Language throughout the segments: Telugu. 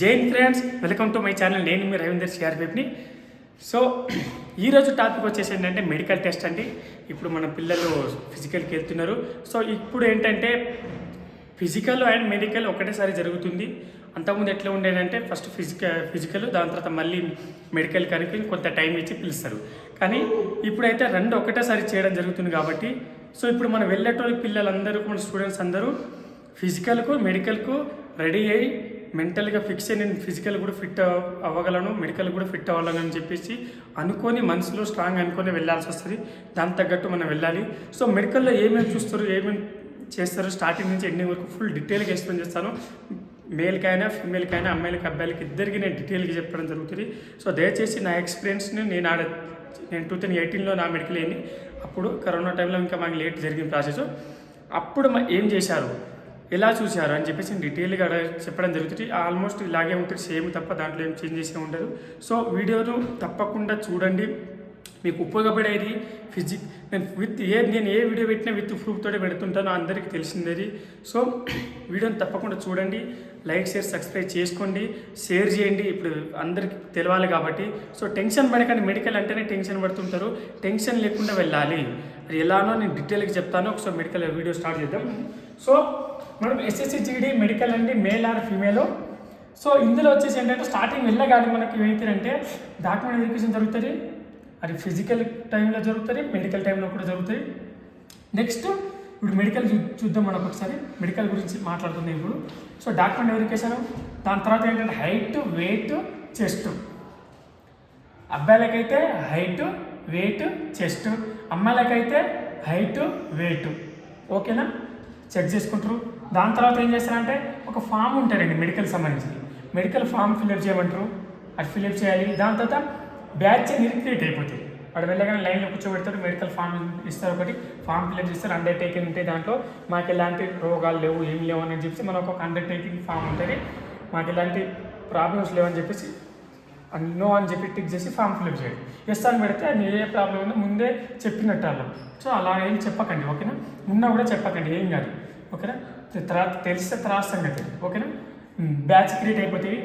జై Hind friends, welcome to my channel. నేను మీ రవీందర్ సిఆర్పిఎఫ్ని. సో ఈరోజు టాపిక్ వచ్చేసి ఏంటంటే మెడికల్ టెస్ట్ అండి. ఇప్పుడు మన పిల్లలు ఫిజికల్కి వెళ్తున్నారు. సో ఇప్పుడు ఏంటంటే ఫిజికల్ అండ్ మెడికల్ ఒకటేసారి జరుగుతుంది. అంతకుముందు ఎట్లా ఉండేదంటే ఫస్ట్ ఫిజికల్ దాని తర్వాత మళ్ళీ మెడికల్ కనుక కొంత టైం ఇచ్చి పిలుస్తారు. కానీ ఇప్పుడైతే రెండు ఒకటేసారి చేయడం జరుగుతుంది కాబట్టి సో ఇప్పుడు మనం వెళ్ళేటోళ్ళ పిల్లలందరూ మన స్టూడెంట్స్ అందరూ ఫిజికల్కు మెడికల్కు రెడీ అయ్యి మెంటల్గా ఫిక్స్ అయ్యి నేను ఫిజికల్ కూడా ఫిట్ అవ్వగలను, మెడికల్ కూడా ఫిట్ అవ్వాలని అని చెప్పేసి అనుకొని మనసులో స్ట్రాంగ్ అనుకొని వెళ్ళాల్సి వస్తుంది. దానికి తగ్గట్టు మనం వెళ్ళాలి. సో మెడికల్లో ఏమేమి చూస్తారు, ఏమేమి చేస్తారు, స్టార్టింగ్ నుంచి ఎండింగ్ వరకు ఫుల్ డీటెయిల్గా ఎక్స్ప్లెయిన్ చేస్తాను. మేల్కైనా ఫీమేల్కైనా అమ్మాయిలకి అబ్బాయిలకి ఇద్దరికి నేను డీటెయిల్గా చెప్పడం జరుగుతుంది. సో దయచేసి నా ఎక్స్పీరియన్స్ని నేను 2018లో నా మెడికల్ అయింది. అప్పుడు కరోనా టైంలో ఇంకా మాకు లేట్ జరిగిన ప్రాసెస్. అప్పుడు ఏం చేశారు, ఎలా చూశారు అని చెప్పేసి డీటెయిల్గా చెప్పడం జరుగుతుంది. ఆల్మోస్ట్ ఇలాగే ఉంటుంది, సేమ్ తప్ప దాంట్లో ఏం చేంజెస్ ఉండదు. సో వీడియోను తప్పకుండా చూడండి, మీకు ఉపయోగపడేది నేను ఏ వీడియో పెట్టినా విత్ ప్రూఫ్తో పెడుతుంటానో అందరికీ తెలిసిందేది. సో వీడియోని తప్పకుండా చూడండి, లైక్ షేర్ సబ్స్క్రైబ్ చేసుకోండి, షేర్ చేయండి. ఇప్పుడు అందరికీ తెలవాలి కాబట్టి. సో టెన్షన్ పడకండి, మెడికల్ అంటేనే టెన్షన్ పడుతుంటారు, టెన్షన్ లేకుండా వెళ్ళాలి. అది ఎలానో నేను డీటెయిల్గా చెప్తాను. ఒకసారి మెడికల్ వీడియో స్టార్ట్ చేద్దాం. సో మనం ఎస్ఎస్సి జీడీ మెడికల్ అండి, మేల్ ఆర్ ఫీమేల్. సో ఇందులో వచ్చేసి ఏంటంటే స్టార్టింగ్ వెళ్ళగానే మనకి ఏమవుతుందంటే డాక్యుమెంట్ వెరిఫికేషన్ జరుగుతుంది. అది ఫిజికల్ టైంలో జరుగుతుంది, మెడికల్ టైంలో కూడా జరుగుతుంది. నెక్స్ట్ ఇప్పుడు మెడికల్ చూద్దాం మనం ఒకసారి. మెడికల్ గురించి మాట్లాడుతుంది ఇప్పుడు. సో డాక్యుమెంట్ వెరిఫికేషన్, దాని తర్వాత ఏంటంటే హైట్, వెయిట్, చెస్ట్. అబ్బాయిలకైతే హైట్, వెయిట్, చెస్ట్. అమ్మాయిలకైతే హైట్, వెయిట్. ఓకేనా, చెక్ చేసుకుంటారు. దాని తర్వాత ఏం చేస్తారంటే ఒక ఫామ్ ఉంటారండి మెడికల్ సంబంధించి. మెడికల్ ఫామ్ ఫిల్అప్ చేయమంటారు, అది ఫిల్అప్ చేయాలి. దాని తర్వాత బ్యాచ్ అనేది క్రియేట్ అయిపోతుంది. వాడు వెళ్ళగానే లైన్లో కూర్చోబెడతారు, మెడికల్ ఫామ్ ఇస్తారు, ఒకటి ఫామ్ ఫిల్అప్ చేస్తారు. అండర్టేకింగ్ ఉంటాయి దాంట్లో. మాకు ఎలాంటి రోగాలు లేవు, ఏం లేవు అని చెప్పేసి మనకు ఒక అండర్టేకింగ్ ఫామ్ ఉంటుంది. మాకు ఎలాంటి ప్రాబ్లమ్స్ లేవని చెప్పేసి నో అని చెప్పి టిక్ చేసి ఫామ్ ఫిల్అప్ చేయండి. ఎస్ అని పెడితే అది ఏ ప్రాబ్లం ఉందో ముందే చెప్పినట్టు వాళ్ళు. సో అలా ఏం చెప్పకండి, ఓకేనా. ఉన్నా కూడా చెప్పకండి, ఏం కాదు, ఓకేనా. తర్వాత తెలిస్తే తర్వాత సంగతి, ఓకేనా. బ్యాచ్ క్రియేట్ అయిపోతాయి.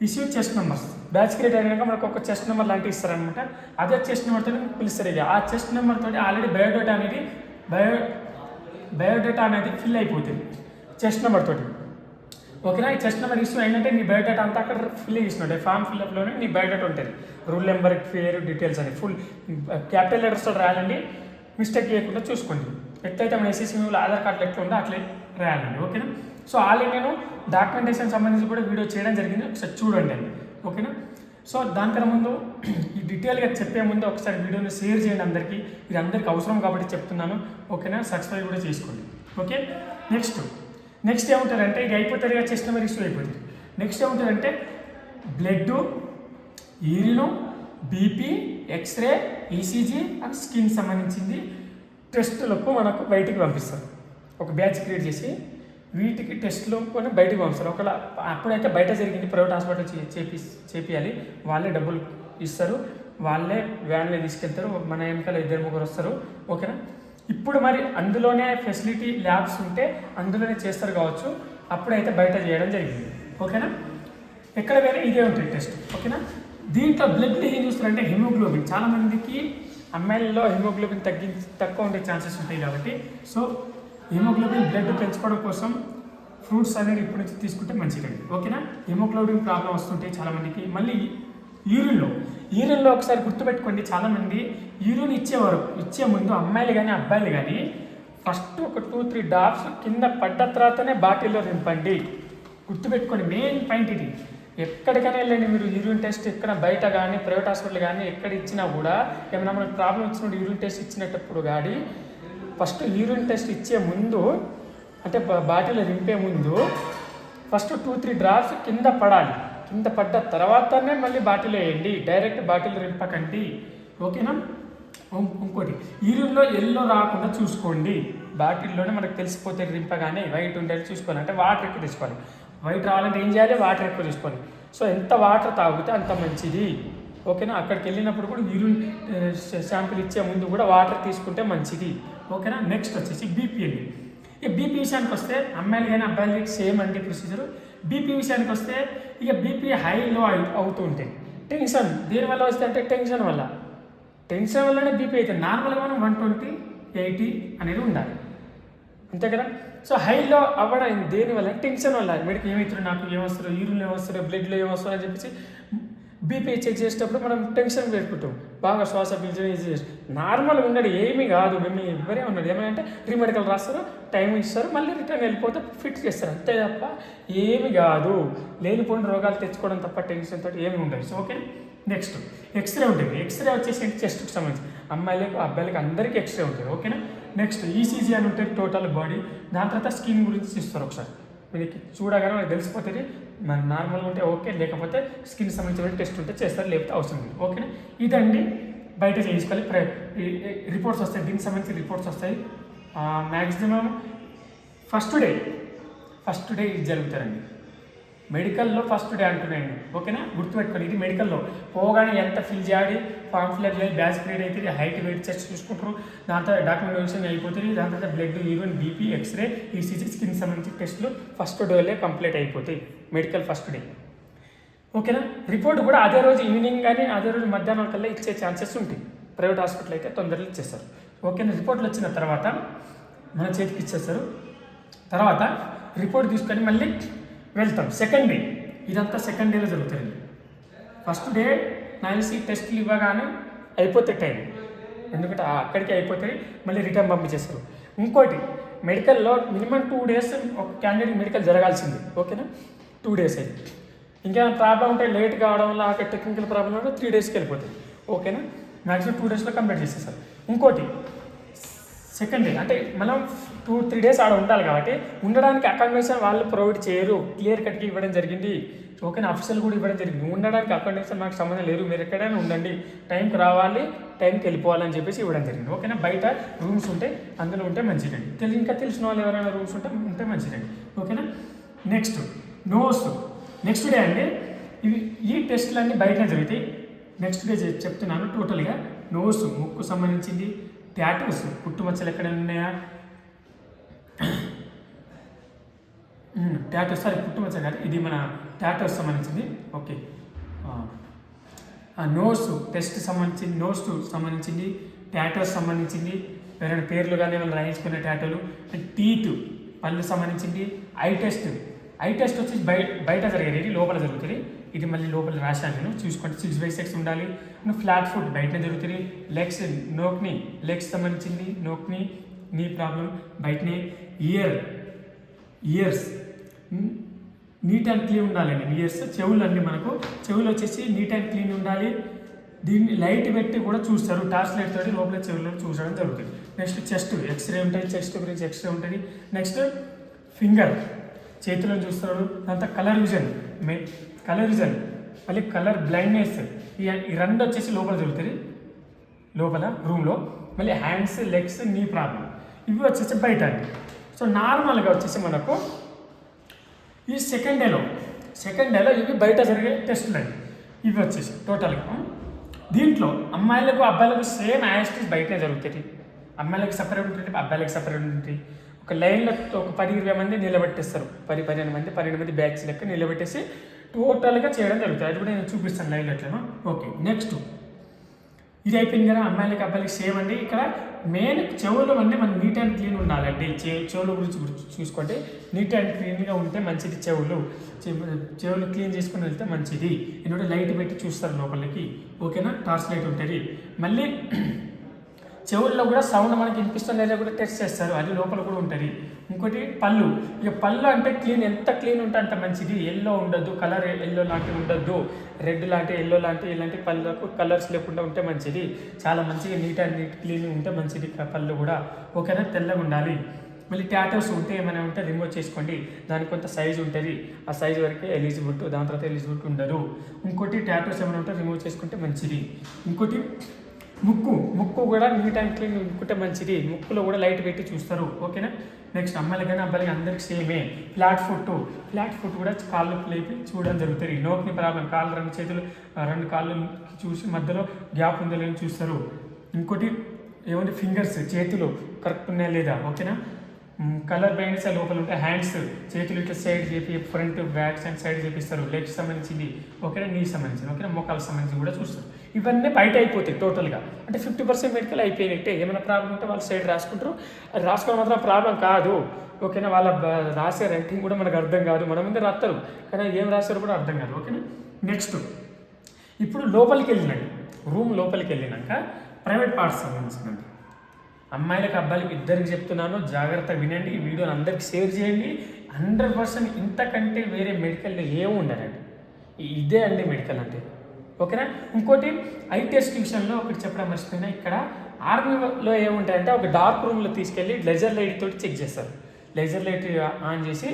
Issue chest numbers. Batch create అయినాక మనకు ఒక చెస్ట్ నెంబర్ లాంటివి ఇస్తారనమాట. అదే చెస్ట్ నెంబర్తో పిలుస్తారు. ఇక ఆ చెస్ట్ నెంబర్తో ఆల్రెడీ బయోడేటా అనేది ఫిల్ అయిపోతుంది చెస్ట్ నెంబర్ తోటి, ఓకేనా. ఈ చెస్ట్ నెంబర్ ఇష్యూ ఏంటంటే నీ బయోడేటా అంతా అక్కడ ఫిల్ చేసినట్టు ఫామ్ ఫిల్అప్లోనే నీ బయోడేటా ఉంటుంది. రూల్ నెంబర్, పేరు, డీటెయిల్స్ అని ఫుల్ క్యాపిటల్ లెటర్స్తో రాయాలండి. మిస్టేక్ చేయకుండా చూసుకోండి. ఎట్లయితే మన ఎస్ఎస్సి ఆధార్ కార్డులో ఎట్లా ఉందో అట్లే రాయాలండి, ఓకేనా. సో ఆల్రెడీ నేను డాక్యుమెంటేషన్ సంబంధించి కూడా వీడియో చేయడం జరిగింది, ఒకసారి చూడండి అండి, ఓకేనా. సో దానికన్నా ముందు ఈ డీటెయిల్గా చెప్పే ముందు ఒకసారి వీడియోని షేర్ చేయండి అందరికీ. ఇది అందరికీ అవసరం కాబట్టి చెప్తున్నాను, ఓకేనా. సబ్స్క్రైబ్ కూడా చేసుకోండి, ఓకే. నెక్స్ట్ ఏముంటుందంటే ఇది అయిపోతుంది, చెస్ట్ నెంబర్ ఇష్యూ అయిపోతుంది. నెక్స్ట్ ఏముంటుందంటే blood, urine, BP, x-ray, ECG and skin సంబంధించింది టెస్టులకు మనకు బయటికి పంపిస్తారు. ఒక బ్యాచ్ క్రియేట్ చేసి వీటికి టెస్టులు కొని బయటకు పంపిస్తారు. ఒకవేళ అప్పుడైతే బయట జరిగింది, ప్రైవేట్ హాస్పిటల్ చేపియాలి, వాళ్ళే డబ్బులు ఇస్తారు, వాళ్ళే వ్యాన్లో తీసుకెళ్తారు, మన వెనకాల 2-3 వస్తారు, ఓకేనా. ఇప్పుడు మరి అందులోనే ఫెసిలిటీ ల్యాబ్స్ ఉంటే అందులోనే చేస్తారు కావచ్చు, అప్పుడైతే బయట చేయడం జరిగింది, ఓకేనా. ఎక్కడ వేరే ఇదే ఉంటుంది టెస్ట్, ఓకేనా. దీంట్లో బ్లడ్ని ఏం చూస్తారంటే హిమోగ్లోబిన్. చాలామందికి అమ్మాయిలలో హిమోగ్లోబిన్ తక్కువ ఉండే ఛాన్సెస్ ఉంటాయి కాబట్టి సో హిమోగ్లోబిన్ బ్లడ్ పెంచుకోవడం కోసం ఫ్రూట్స్ అనేది ఇప్పటి నుంచి తీసుకుంటే మంచిదండి, ఓకేనా. హిమోగ్లోబిన్ ప్రాబ్లం వస్తుంటాయి చాలామందికి. మళ్ళీ యూరిన్లో ఒకసారి గుర్తుపెట్టుకోండి, చాలామంది యూరిన్ ఇచ్చే ముందు అమ్మాయిలు కానీ అబ్బాయిలు కానీ ఫస్ట్ ఒక 2-3 డ్రాప్స్ కింద పడ్డ తర్వాతనే బాటిల్లో నింపండి. గుర్తుపెట్టుకోండి, మెయిన్ పాయింట్ ఇది. ఎక్కడికైనా వెళ్ళండి మీరు, యూరిన్ టెస్ట్ ఎక్కడ బయట కానీ ప్రైవేట్ హాస్పిటల్ కానీ ఎక్కడ ఇచ్చినా కూడా ఏమైనా మనకు ప్రాబ్లం వచ్చినప్పుడు యూరిన్ టెస్ట్ ఇచ్చినప్పుడు కానీ ఫస్ట్ యూరిన్ టెస్ట్ ఇచ్చే ముందు అంటే బాటిల్ నింపే ముందు ఫస్ట్ 2-3 డ్రాప్స్ కింద పడాలి. కింద పడ్డ తర్వాతనే మళ్ళీ బాటిల్ వేయండి, డైరెక్ట్ బాటిల్ నింపకండి, ఓకేనా. ఇంకోటి యూరిన్లో ఎల్లో రాకుండా చూసుకోండి. బాటిల్లోనే మనకు తెలిసిపోతే నింపగానే వైట్ ఉండేది చూసుకోవాలి. అంటే వాటర్ ఎక్కువ తీసుకోవాలి. వైట్ రావాలంటే ఏం చేయాలి, వాటర్ ఎక్కువ తీసుకోవాలి. సో ఎంత వాటర్ తాగితే అంత మంచిది, ఓకేనా. అక్కడికి వెళ్ళినప్పుడు కూడా యూరిన్ శాంపిల్ ఇచ్చే ముందు కూడా వాటర్ తీసుకుంటే మంచిది, ఓకేనా. నెక్స్ట్ వచ్చేసి బీపీ అండి. ఈ బీపీ విషయానికి వస్తే అమ్మాయిలు కానీ అబ్బాయిలు సేమ్ అండి ప్రొసీజర్. బీపీ విషయానికి వస్తే ఇక బీపీ హైలో అవుతూ ఉంటాయి. టెన్షన్ దేనివల్ల వస్తే అంటే టెన్షన్ వల్లనే బీపీ అయితే నార్మల్గా మనం 120/80 అనేది ఉండాలి, అంతే కదా. సో హైలో అవ్వడం దేనివల్ల టెన్షన్ వల్ల. వీడికి ఏమవుతుంది, నాకు ఏమొస్తారు, యూరిన్లో ఏమొస్తారు, బ్లడ్లో ఏమొస్తారు అని చెప్పేసి బీపీ చెక్ చేసేటప్పుడు మనం టెన్షన్ పెట్టుకుంటాం, బాగా శ్వాస పీల్చడం ఈజీ చేస్తాం. నార్మల్గా ఉన్నాడు, ఏమీ కాదు, మేము ఎవరే ఉన్నాడు, ఏమంటే రీమెడికల్ రాస్తారు, టైం ఇస్తారు, మళ్ళీ రిటర్న్ వెళ్ళిపోతే ఫిట్ చేస్తారు, అంతే తప్ప ఏమి కాదు. లేనిపోయిన రోగాలు తెచ్చుకోవడం తప్ప టెన్షన్ తోటి ఏమి ఉండదు. So okay. నెక్స్ట్ ఎక్స్రే ఉంటుంది. ఎక్స్రే వచ్చేసి చెస్ట్కి సంబంధించి అమ్మాయిలకు అబ్బాయిలకు అందరికీ ఎక్స్రే ఉంటుంది, ఓకేనా. నెక్స్ట్ ఈసీజీ అని ఉంటుంది, టోటల్ బాడీ. దాని తర్వాత స్కిన్ గురించి ఇస్తారు. ఒకసారి మీకు చూడగానే మనకు తెలిసిపోతుంది, మన నార్మల్గా ఉంటే ఓకే, లేకపోతే స్కిన్ సంబంధించిన టెస్ట్ ఉంటే చేస్తారు, లేకపోతే అవసరం లేదు, ఓకేనా. ఇదండి బయట చేయించుకోవాలి. రిపోర్ట్స్ వస్తాయి, దీనికి సంబంధించి రిపోర్ట్స్ వస్తాయి. మ్యాక్సిమం ఫస్ట్ డే ఇది జరుగుతారండి. మెడికల్లో ఫస్ట్ డే అంటున్నాయండి, ఓకేనా. గుర్తుపెట్టుకోండి, ఇది మెడికల్లో పోగానే ఎంత ఫిల్ చేయాలి, ఫామ్ ఫిల్అప్ చేయాలి, బ్యాచ్ క్రియేట్ అవుతుంది, హైట్ వెయిట్ చెస్ట్ చూసుకుంటారు, దాంతో డాక్యుమెంటేషన్ అయిపోతుంది, దాని తర్వాత blood, urine, BP, x-ray, ECG, skin సంబంధించి టెస్టులు ఫస్ట్ డేలే కంప్లీట్ అయిపోతాయి, మెడికల్ ఫస్ట్ డే, ఓకేనా. రిపోర్ట్ కూడా అదే రోజు ఈవినింగ్ కానీ అదే రోజు మధ్యాహ్నం కల్లా ఇచ్చే ఛాన్సెస్ ఉంటాయి. ప్రైవేట్ హాస్పిటల్ అయితే తొందరగా ఇచ్చేస్తారు, ఓకేనా. రిపోర్ట్లు వచ్చిన తర్వాత మన చేతికి ఇచ్చేస్తారు. తర్వాత రిపోర్ట్ తీసుకొని మళ్ళీ వెళ్తాం సెకండ్ డే. ఇదంతా సెకండ్ డేలో జరుగుతుంది. ఫస్ట్ డే నాయల్సీ టెస్ట్లు ఇవ్వగానే అయిపోతాయి టైం, ఎందుకంటే అక్కడికి అయిపోతాయి, మళ్ళీ రిటర్న్ పంపించేస్తారు. ఇంకోటి మెడికల్లో మినిమం 2 days ఒక క్యాండిడేట్ మెడికల్ జరగాల్సింది, ఓకేనా. 2 days అయితే ఇంకేమైనా ప్రాబ్లం ఉంటే లేట్ కావడం వల్ల అక్కడ టెక్నికల్ ప్రాబ్లం ఉంటే 3 daysకి వెళ్ళిపోతాయి, ఓకేనా. మ్యాక్సిమం 2 daysలో కంప్లీట్ చేసేస్తారు. ఇంకోటి సెకండ్ డే అంటే మనం 2-3 days ఆడ ఉండాలి కాబట్టి ఉండడానికి అకామిడేషన్ వాళ్ళు ప్రొవైడ్ చేయరు, క్లియర్ కట్గా ఇవ్వడం జరిగింది, ఓకేనా. అఫీషియల్ కూడా ఇవ్వడం జరిగింది. ఉండడానికి అకామిడేషన్ నాకు సంబంధం లేదు, మీరు ఎక్కడైనా ఉండండి, టైంకి రావాలి, టైంకి వెళ్ళిపోవాలని చెప్పేసి ఇవ్వడం జరిగింది, ఓకేనా. బయట రూమ్స్ ఉంటే అందులో ఉంటే మంచిదండి. ఇంకా తెలిసిన వాళ్ళు ఎవరైనా రూమ్స్ ఉంటే మంచిదండి, ఓకేనా. నెక్స్ట్ నెక్స్ట్ డే అండి. ఈ టెస్టులన్నీ బయటనే జరుగుతాయి. నెక్స్ట్ డే చెప్తున్నాను టోటల్గా. ముక్కు సంబంధించింది, టాటూస్ పుట్టుమచ్చలు ఎక్కడైనా ఉన్నాయా, టాటూస్ పుట్టుమచ్చ కాదు, ఇది మన టాటూస్ సంబంధించింది, ఓకే. టెస్ట్ సంబంధించింది, టాటూస్ సంబంధించింది, ఎవరైనా పేర్లు కానీ ఏమైనా రాయించుకునే టాటూలు, టీత్ పళ్ళు సంబంధించింది, ఐ టెస్ట్ వచ్చి బయట జరిగేది, లోపల జరుగుతుంది. ఇది మళ్ళీ లోపల రాశాను నేను, చూసుకోండి. 6/6 ఉండాలి. ఫ్లాట్ ఫుట్ బయటనే జరుగుతుంది. లెగ్స్ సంబంధించింది, నీ ప్రాబ్లం బయటనే. ఇయర్స్ నీట్ అండ్ క్లీన్ ఉండాలండి. ఇయర్స్ చెవులు అండి, మనకు చెవులు వచ్చేసి నీట్ అండ్ క్లీన్ ఉండాలి. దీన్ని లైట్ పెట్టి కూడా చూస్తారు, టార్చ్ లైట్ తోటి లోపల చెవుల్లో చూసడం జరుగుతుంది. నెక్స్ట్ చెస్ట్ ఎక్స్రే ఉంటుంది, చెస్ట్ గురించి ఎక్స్రే ఉంటుంది. నెక్స్ట్ ఫింగర్ చేతులను చూస్తారు. దాంతో కలర్ విజన్, మళ్ళీ కలర్ బ్లైండ్నెస్, ఈ 2 వచ్చేసి లోపల జరుగుతుంది, లోపల రూమ్లో. మళ్ళీ హ్యాండ్స్, లెగ్స్, నీ ప్రాబ్లం ఇవి వచ్చేసి బయట అండి. సో నార్మల్గా వచ్చేసి మనకు ఈ సెకండ్ డేలో ఇవి బయట జరిగే టెస్టులు అండి. ఇవి వచ్చేసి టోటల్గా దీంట్లో అమ్మాయిలకు అబ్బాయిలకు సేమ్ యాస్టిస్ బయటనే జరుగుతుంది. అమ్మాయిలకు సపరేట్ ఉంటుంది, అబ్బాయిలకు సపరేట్ ఉంటుంది. ఒక లైన్లో ఒక 10-20 మంది నిలబెట్టేస్తారు, 10-12 మంది 12 మంది బ్యాచ్ లెక్క నిలబెట్టేసి టోటల్గా చేయడం జరుగుతుంది. అది కూడా నేను చూపిస్తాను లైవ్లో ఎట్లా, ఓకే. నెక్స్ట్ ఇది అయిపోయింది కదా, అమ్మాయిలకి అబ్బాయిలకి సేమ్ అండి. ఇక్కడ మెయిన్ చెవులు అన్నీ మనం నీట్ అండ్ క్లీన్ ఉండాలండి. చెవుల గురించి చూసుకోండి, నీట్ అండ్ క్లీన్గా ఉంటే మంచిది. చెవులు క్లీన్ చేసుకుని వెళ్తే మంచిది. ఎందుకంటే లైట్ పెట్టి చూస్తారు లోపలికి, ఓకేనా. టార్చ్ లైట్ ఉంటుంది. మళ్ళీ చెవుల్లో కూడా సౌండ్ మనకి వినిపిస్తుంది లేదా కూడా టెస్ట్ చేస్తారు, అది లోపల కూడా ఉంటుంది. ఇంకోటి పళ్ళు. ఇక పళ్ళు అంటే ఎంత క్లీన్ ఉంటే అంత మంచిది. ఎల్లో ఉండద్దు, కలర్ ఎల్లో లాంటివి ఉండద్దు, రెడ్ లాంటి ఎల్లో లాంటి ఇలాంటి పళ్ళకు కలర్స్ లేకుండా ఉంటే మంచిది. చాలా మంచిగా నీట్ క్లీన్ ఉంటే మంచిది పళ్ళు కూడా, ఓకేనా. తెల్లగా ఉండాలి. మళ్ళీ టాటూస్ ఉంటే ఏమైనా ఉంటే రిమూవ్ చేసుకోండి, దానికి కొంత సైజు ఉంటుంది, ఆ సైజు వరకే ఎలిజిబుల్, దాని తర్వాత ఎలిజిబుల్ ఉండదు. ఇంకోటి టాటూస్ ఏమైనా ఉంటే రిమూవ్ చేసుకుంటే మంచిది. ఇంకోటి ముక్కు కూడా నీట్ అండ్ క్లీన్ ఉంటే మంచిది. ముక్కులో కూడా లైట్ పెట్టి చూస్తారు, ఓకేనా. నెక్స్ట్ అమ్మాయిలు కానీ అబ్బాయిలు అందరికి సేమే. ఫ్లాట్ ఫుట్ కూడా కాళ్ళు లేపి చూడడం జరుగుతుంది. నోక్ని ప్రాబ్లం, కాళ్ళు 2 చేతులు 2 కాళ్ళు చూసి మధ్యలో గ్యాప్ ఉందో లేని చూస్తారు. ఇంకోటి ఏమంటే ఫింగర్స్, చేతులు కరెక్ట్ ఉన్నాయా లేదా, ఓకేనా. కలర్ బ్లైండ్నెస్ లోపల ఉంటే హ్యాండ్స్ చేతులు ఇట్లా సైడ్ చేపి ఫ్రంట్ బ్యాక్ అండ్ సైడ్ చేపిస్తారు. లెగ్స్ సంబంధించింది ఓకేనా, నీకు సంబంధించింది ఓకేనా, మోకాలకు సంబంధించి కూడా చూస్తారు. ఇవన్నీ బయట అయిపోతాయి టోటల్గా. అంటే 50% మెడికల్ అయిపోయినట్టే. ఏమైనా ప్రాబ్లం ఉంటే వాళ్ళు సైడ్ రాసుకుంటారు. అది రాసుకోవడం మాత్రం ప్రాబ్లం కాదు ఓకేనా. వాళ్ళ రాసే రైటింగ్ కూడా మనకు అర్థం కాదు, మన ముందే రాస్తారు కానీ ఏం రాశారో కూడా అర్థం కాదు ఓకేనా. నెక్స్ట్ ఇప్పుడు లోపలికి వెళ్ళినండి, రూమ్ లోపలికి వెళ్ళినాక ప్రైవేట్ పార్ట్స్ సంబంధించిందండి. అమ్మాయిలకు అబ్బాయిలకు ఇద్దరికి చెప్తున్నాను, జాగ్రత్తగా వినండి. ఈ వీడియోని అందరికి షేర్ చేయండి. 100% ఇంతకంటే వేరే మెడికల్లో ఏమి ఉండదండి. ఇదే అండి మెడికల్ అంటే ఓకేనా. ఇంకోటి ఐ టెస్ట్ విషయంలో ఒకటి చెప్పడం మర్చిపోయినా, ఇక్కడ ఆర్మీలో ఏముంటాయంటే ఒక డార్క్ రూమ్లో తీసుకెళ్ళి లెజర్ లైట్ తోటి చెక్ చేస్తారు. లెజర్ లైట్ ఆన్ చేసి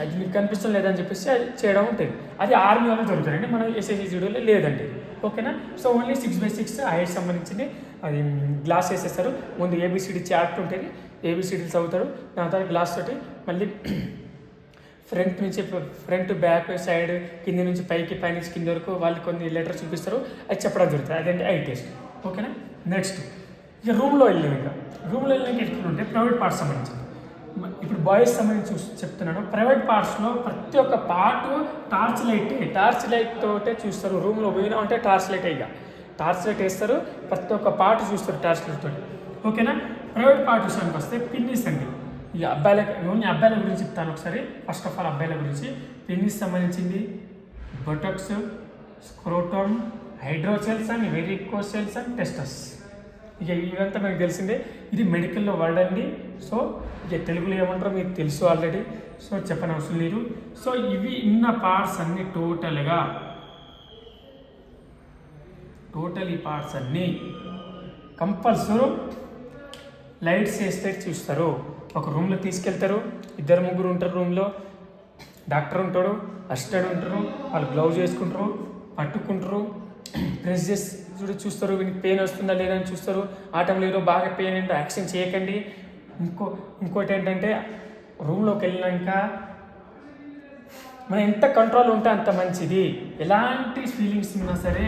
అది మీకు కనిపిస్తుంది లేదని చెప్పేసి అది చేయడం ఉంటుంది. అది ఆర్మీ వాళ్ళు దొరుకుతారండి, మన SSGలో లేదండి ఓకేనా. సో ఓన్లీ 6x6 హైట్ సంబంధించింది. అది గ్లాస్ వేసేస్తారు. ముందు ABCD చార్ట్ ఉంటుంది, ABCD చదువుతారు. దాని తర్వాత గ్లాస్ తోటి మళ్ళీ ఫ్రంట్ బ్యాక్ సైడ్ కింద నుంచి పైకి, పై నుంచి కింద వరకు వాళ్ళు కొన్ని లెటర్స్ చూపిస్తారు, అది చెప్పడం జరుగుతుంది. అదంటే ఐ టెస్ట్ ఓకేనా. నెక్స్ట్ ఇక రూమ్లో వెళ్ళినాక ఎట్లుంటే ప్రైవేట్ పార్ట్స్ సంబంధించింది. ఇప్పుడు బాయ్స్ సంబంధించి చెప్తున్నాను. ప్రైవేట్ పార్ట్స్లో ప్రతి ఒక్క పార్ట్ టార్చ్ లైట్ తోటే చూస్తారు. రూమ్లో పోయినా అంటే టార్చ్ లైట్ వేస్తారు. ప్రతి ఒక్క పార్ట్ చూస్తారు టార్చ్ లైట్ తోటి ఓకేనా. ప్రైవేట్ పార్ట్ విషయానికి వస్తే పిన్నిస్ అండి. ఈ అబ్బాయిల గురించి చెప్తాను ఒకసారి. ఫస్ట్ ఆఫ్ ఆల్ అబ్బాయిల గురించి పిన్నిస్ సంబంధించింది బొటక్స్, స్క్రోటమ్, హైడ్రోసెల్స్ అండ్ వెరికోసెల్స్ అండ్ టెస్టస్. ఇక ఇవంతా మీకు తెలిసిందే. ఇది మెడికల్లో వర్డ్ అండి. సో ఇక తెలుగులో ఏమంటారో మీకు తెలుసు ఆల్రెడీ, సో చెప్పని అవసరం లేదు. సో ఇవి ఇన్న పార్ట్స్ అన్ని టోటల్ ఈ పార్ట్స్ అన్నీ కంపల్సరీ లైట్స్ వేస్తే చూస్తారు. ఒక రూమ్లో తీసుకెళ్తారు, 2-3 ఉంటారు రూమ్లో. డాక్టర్ ఉంటాడు, అసిస్టెంట్ ఉంటారు, వాళ్ళు గ్లౌజ్ వేసుకుంటారు, పట్టుకుంటారు, ప్రెస్ చేసి చూస్తారు. వీనికి పెయిన్ వస్తుందా లేదా అని చూస్తారు. ఆ టైంలో ఏదో బాగా పెయిన్ ఏంటో యాక్షన్ చేయకండి. ఇంకోటి ఏంటంటే రూమ్లోకి వెళ్ళినాక మనం ఎంత కంట్రోల్ ఉంటే అంత మంచిది. ఎలాంటి ఫీలింగ్స్ ఉన్నా సరే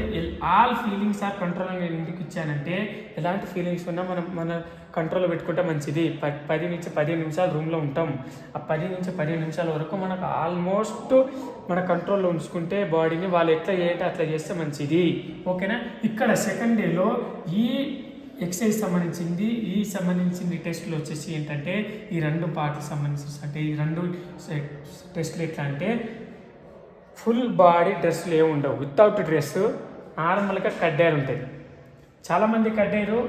ఆల్ ఫీలింగ్స్ ఆర్ కంట్రోల్ నేను ఎందుకు ఇచ్చానంటే, ఎలాంటి ఫీలింగ్స్ ఉన్నా మన కంట్రోల్లో పెట్టుకుంటే మంచిది. 10 నుంచి 15 నిమిషాలు రూమ్లో ఉంటాం. ఆ 10 నుంచి 15 నిమిషాల వరకు మనకు ఆల్మోస్ట్ మన కంట్రోల్లో ఉంచుకుంటే బాడీని వాళ్ళు ఎట్లా చేయాలంటే అట్లా చేస్తే మంచిది ఓకేనా. ఇక్కడ సెకండ్ డేలో ఈ ఎక్సర్సైజ్ సంబంధించింది టెస్టులు వచ్చేసి ఏంటంటే ఈ 2 పార్ట్కి సంబంధించి అంటే ఈ 2 టెస్టులు ఎట్లా అంటే ఫుల్ బాడీ డ్రెస్సులు ఏమి ఉండవు. వితౌట్ డ్రెస్ నార్మల్గా కడ్డారు ఉంటుంది. చాలామంది కడ్డారు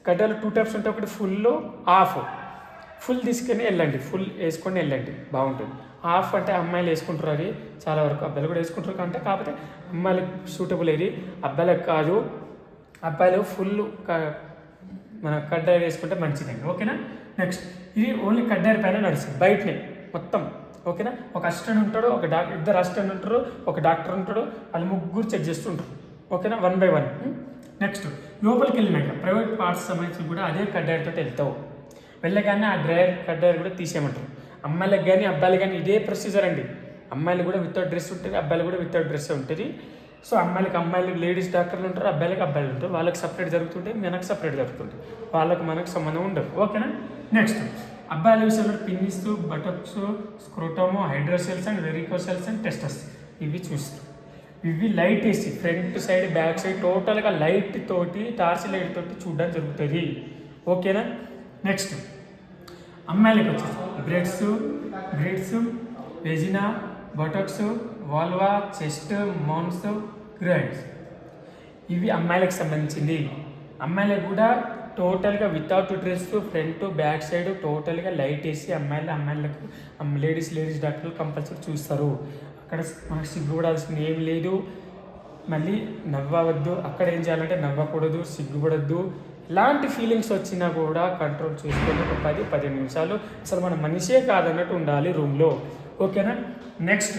2 టైప్స్ ఉంటాయి. ఒకటి ఫుల్, ఆఫ్. ఫుల్ తీసుకొని వెళ్ళండి, ఫుల్ వేసుకొని వెళ్ళండి బాగుంటుంది. ఆఫ్ అంటే అమ్మాయిలు వేసుకుంటారు, అది చాలా వరకు అబ్బాయిలు కూడా వేసుకుంటారు. అంటే కాకపోతే అమ్మాయిలకు సూటబుల్ ఇది, అబ్బాయిలకు కాదు. అబ్బాయిలు ఫుల్ మన కడ్డాయి వేసుకుంటే మంచిదండి ఓకేనా. నెక్స్ట్ ఇది ఓన్లీ కడ్డాయి పైన నడుస్తుంది, బయటనే మొత్తం ఓకేనా. ఒక అసిస్టెంట్ ఉంటాడు, ఇద్దరు అసిస్టెంట్ ఉంటారు, ఒక డాక్టర్ ఉంటాడు, వాళ్ళు ముగ్గురు చెక్ చేస్తుంటారు ఓకేనా, 1 by 1. నెక్స్ట్ లోపలికి వెళ్ళినాక ప్రైవేట్ పార్ట్స్ సంబంధించి కూడా అదే కడ్డాయితో వెళ్తావు. వెళ్ళగానే ఆ కడ్డాయి కూడా తీసేయమంటారు. అమ్మాయిలకు కానీ అబ్బాయిలు కానీ ఇదే ప్రొసీజర్ అండి. అమ్మాయిలు కూడా వితౌట్ డ్రెస్ ఉంటుంది, అబ్బాయిలు కూడా వితౌట్ డ్రెస్ ఉంటుంది. సో అమ్మాయిలు లేడీస్ డాక్టర్లు ఉంటారు, అబ్బాయిలకు అబ్బాయిలు ఉంటారు. వాళ్ళకి సపరేట్ జరుగుతుంటే మనకు సపరేట్ జరుగుతుంది, మనకు సంబంధం ఉండదు ఓకేనా. నెక్స్ట్ అబ్బాయిల విషయంలో పిన్నిస్, బటక్స్, స్క్రోటమ్, హైడ్రోసెల్స్ అండ్ వెరికోసెల్స్ అండ్ టెస్టస్ ఇవి చూస్తారు. ఇవి లైట్ వేసి ఫ్రంట్ సైడ్ బ్యాక్ సైడ్ టోటల్గా లైట్ తోటి టార్చ్ లైట్ తోటి చూడడం జరుగుతుంది ఓకేనా. నెక్స్ట్ అమ్మాయిలకు వచ్చేసి బ్రెడ్స్, వెజినా, బటక్స్, వాల్వా, చెస్ట్, మౌన్స్, గ్రైడ్స్ ఇవి అమ్మాయిలకు సంబంధించింది. అమ్మాయిలకు కూడా టోటల్గా without dress front back side టోటల్గా లైట్ వేసి అమ్మాయిలకు లేడీస్ డాక్టర్లు కంపల్సరీ చూస్తారు. అక్కడ మనకు సిగ్గుపడాల్సింది ఏమి లేదు. మళ్ళీ నవ్వవద్దు. అక్కడ ఏం చేయాలంటే నవ్వకూడదు, సిగ్గుపడద్దు. ఎలాంటి ఫీలింగ్స్ వచ్చినా కూడా కంట్రోల్ చేసుకొని ఒక 10-15 నిమిషాలు అసలు మన మనిషే కాదన్నట్టు ఉండాలి రూమ్లో ఓకేనా. నెక్స్ట్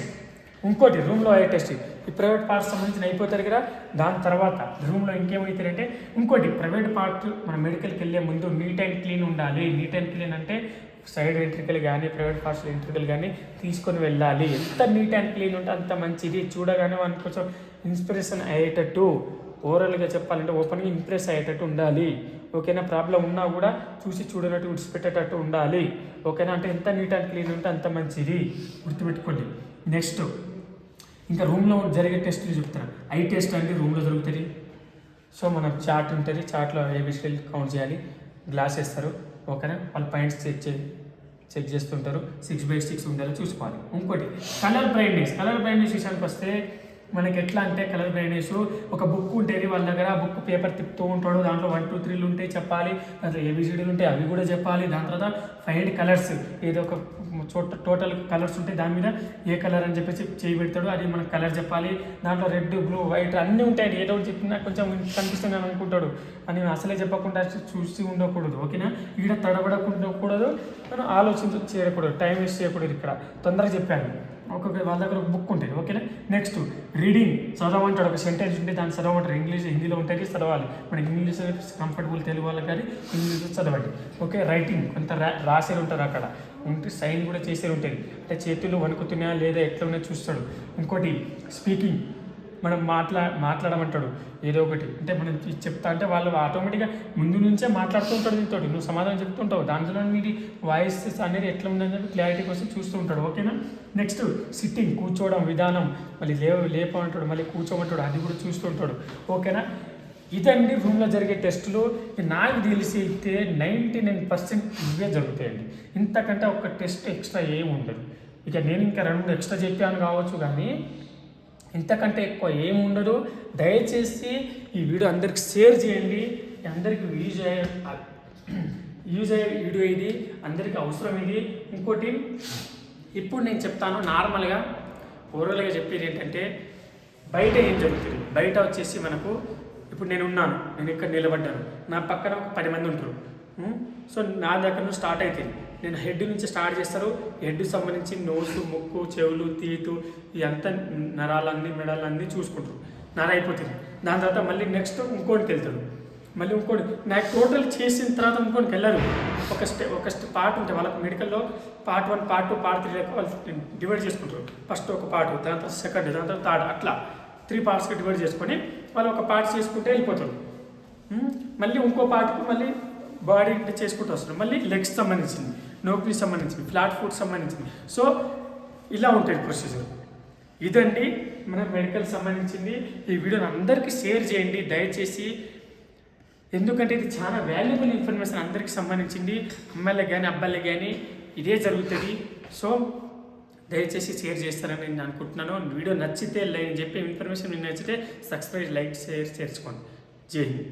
ఇంకోటి రూమ్లో ఐ టెస్ట్. ఈ ప్రైవేట్ పార్ట్స్ సంబంధించిన అయిపోతారు కదా, దాని తర్వాత రూమ్లో ఇంకేమవుతారంటే ఇంకోటి ప్రైవేట్ పార్ట్ మన మెడికల్కి వెళ్ళే ముందు నీట్ అండ్ క్లీన్ ఉండాలి. నీట్ అండ్ క్లీన్ అంటే సైడ్ వెంట్రికలు కానీ ప్రైవేట్ పార్ట్స్ వెంట్రికలు కానీ తీసుకొని వెళ్ళాలి. ఎంత నీట్ అండ్ క్లీన్ ఉంటే అంత మంచిది. చూడగానే మనకు కొంచెం ఇన్స్పిరేషన్ అయ్యేటట్టు, ఓవరాల్గా చెప్పాలంటే ఓపెన్గా ఇంప్రెస్ అయ్యేటట్టు ఉండాలి ఓకేనా. ప్రాబ్లం ఉన్నా కూడా చూసి చూడనట్టు విడిచిపెట్టేటట్టు ఉండాలి, ఓకేనా. అంటే ఎంత నీట్ అండ్ క్లీన్ ఉంటే అంత మంచిది, గుర్తుపెట్టుకోండి. నెక్స్ట్ ఇంకా రూమ్లో జరిగే టెస్టులు చెప్తాను. ఐ టెస్ట్ అంటే రూమ్లో జరుగుతుంది. సో మన చార్ట్ ఉంటుంది, చార్ట్లో ఏబిసిడీలు కౌంట్ చేయాలి, గ్లాస్ వేస్తారు, ఓకేనా. వాళ్ళు పాయింట్స్ చెక్ చేస్తుంటారు, 6/6 ఉండాలో చూసుకోవాలి. ఇంకోటి కలర్ బ్రైట్నెస్ విషయానికి వస్తే మనకి ఎట్లా అంటే కలర్ బ్రైట్నెస్ ఒక బుక్ ఉంటుంది వాళ్ళ దగ్గర, ఆ బుక్ పేపర్ తిప్పుతూ ఉంటాడు, దాంట్లో 1 2 3 ఉంటాయి చెప్పాలి, దాంట్లో ఏబిసిడీలు ఉంటాయి అవి కూడా చెప్పాలి. దాని తర్వాత ఫైండ్ కలర్స్, ఏదో ఒక టోటల్ కలర్స్ ఉంటాయి, దాని మీద ఏ కలర్ అని చెప్పేసి చేయి పెడతాడు, అది మనకు కలర్ చెప్పాలి. దాంట్లో రెడ్ బ్లూ వైట్ అన్నీ ఉంటాయి, ఏదో ఒకటి చెప్పినా కొంచెం కనిపిస్తుంది అని అనుకుంటాడు అని అసలే చెప్పకుండా చూసి ఉండకూడదు, ఓకేనా. ఇక్కడ తడబడకూడదు, మనం ఆలోచించి చేయకూడదు, టైం వేస్ట్ చేయకూడదు. ఇక్కడ తొందరగా చెప్పాను. ఒక్కొక్క వాళ్ళ దగ్గర ఒక బుక్ ఉంటుంది, ఓకేనా. నెక్స్ట్ రీడింగ్, చదవమంటాడు, ఒక సెంటెన్స్ ఉంటే దాన్ని చదవమంటారు. ఇంగ్లీష్ హిందీలో ఉంటుంది, చదవాలి. మనకి ఇంగ్లీష్ కంఫర్టబుల్ తెలుగు వాళ్ళకి కానీ ఇంగ్లీష్లో చదవండి, ఓకే. రైటింగ్ కొంత రాసేది ఉంటుంది అక్కడ ఉంటే, సైన్ కూడా చేసేది ఉంటుంది, అంటే చేతులు వణుకుతున్నాయా లేదా ఎట్లా ఉన్నాయో చూస్తాడు. ఇంకోటి స్పీకింగ్, మనం మాట్లాడమంటాడు ఏదో ఒకటి, అంటే మనం చెప్తా అంటే వాళ్ళు ఆటోమేటిక్గా ముందు నుంచే మాట్లాడుతూ ఉంటాడు దీంతో, నువ్వు సమాధానం చెప్తుంటావు, దాంట్లో నీది వాయిస్ అనేది ఎట్లా ఉందని చెప్పి క్లారిటీ కోసం చూస్తూ ఉంటాడు, ఓకేనా. నెక్స్ట్ సిట్టింగ్, కూర్చోవడం విధానం, మళ్ళీ లేపమంటాడు, మళ్ళీ కూర్చోమంటాడు, అది కూడా చూస్తూ ఉంటాడు, ఓకేనా. ఇదండి రూమ్లో జరిగే టెస్టులు. నాకు తెలిసి అయితే 99% ఇవే జరుగుతాయండి, ఇంతకంటే ఒక టెస్ట్ ఎక్స్ట్రా ఏమి ఉండదు. ఇక నేను ఇంకా 2 ఎక్స్ట్రా చెప్పాను కావచ్చు, కానీ ఇంతకంటే ఎక్కువ ఏమి ఉండదు. దయచేసి ఈ వీడియో అందరికి షేర్ చేయండి, అందరికీ యూజ్ అయ్యే వీడియో ఇది, అందరికీ అవసరం ఇది. ఇంకోటి ఇప్పుడు నేను చెప్తాను, నార్మల్గా ఓవరాల్గా చెప్పేది ఏంటంటే బయట ఏం జరుగుతుంది. బయట వచ్చేసి మనకు ఇప్పుడు నేను ఇక్కడ నిలబడ్డాను, నా పక్కన ఒక 10 మంది ఉంటారు. సో నా దగ్గర నుంచి స్టార్ట్ అవుతుంది, నేను హెడ్ నుంచి స్టార్ట్ చేస్తారు. హెడ్కి సంబంధించి నోసు, ముక్కు, చెవులు, తీతు ఇదంతా నరాలన్నీ మెడలన్నీ చూసుకుంటారు, నర అయిపోతుంది. దాని తర్వాత మళ్ళీ నెక్స్ట్ ఇంకోటికి వెళ్తాడు, మళ్ళీ ఇంకోటి నాకు టోటల్ చేసిన తర్వాత ఇంకోటికి వెళ్ళరు. ఒక పార్ట్ ఉంటుంది వాళ్ళకి మెడికల్లో, పార్ట్ 1 పార్ట్ 2 పార్ట్ 3 వాళ్ళు డివైడ్ చేసుకుంటారు. ఫస్ట్ ఒక పార్ట్, దాని తర్వాత సెకండ్, దాని తర్వాత థర్డ్, అట్లా 3 పార్ట్స్కి డివైడ్ చేసుకొని వాళ్ళు ఒక పార్ట్ చేసుకుంటే వెళ్ళిపోతారు. మళ్ళీ ఇంకో పార్ట్కి మళ్ళీ బాడీ చేసుకుంటూ వస్తారు, మళ్ళీ లెగ్స్ సంబంధించింది, నోకికి సంబంధించింది, ఫ్లాట్ ఫుట్ సంబంధించింది. సో ఇలా ఉంటుంది ప్రొసీజర్. ఇదండి మన మెడికల్ సంబంధించింది. ఈ వీడియోని అందరికీ షేర్ చేయండి దయచేసి, ఎందుకంటే ఇది చాలా వాల్యుబుల్ ఇన్ఫర్మేషన్ అందరికీ సంబంధించింది. అమ్మాయిలకు కానీ అబ్బాయిలకు కానీ ఇదే జరుగుతుంది. సో దయచేసి షేర్ చేస్తారని నేను అనుకుంటున్నాను. వీడియో నచ్చితే లైక్ చెప్పే ఇన్ఫర్మేషన్ మీకు నచ్చితే సబ్స్క్రైబ్, లైక్, షేర్ చేసుకోండి. జై హింద్.